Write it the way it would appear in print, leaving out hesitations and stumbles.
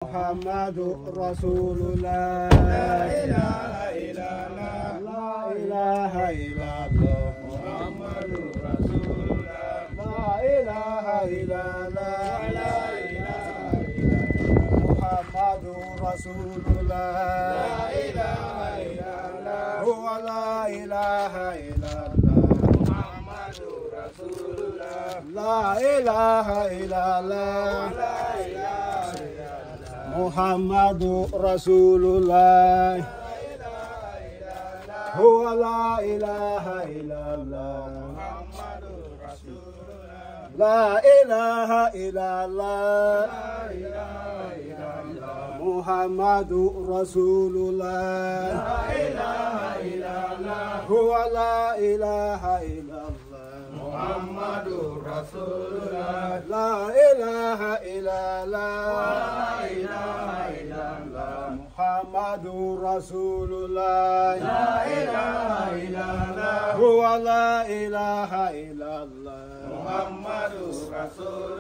محمد رسول الله لا إله إلا الله لا إله إلا الله محمد رسول الله لا إله إلا الله لا إله إلا الله محمد رسول الله لا إله إلا الله هو لا إله إلا الله محمد رسول الله لا إله إلا الله محمد رسول الله هو لا إله إلا الله محمد رسول الله لا إله إلا الله محمد رسول الله لا إله إلا الله هو لا إله إلا الله محمد رسول الله لا إله إلا الله محمد رسول الله لا إله إلا الله هو لا إله إلا الله محمد رسول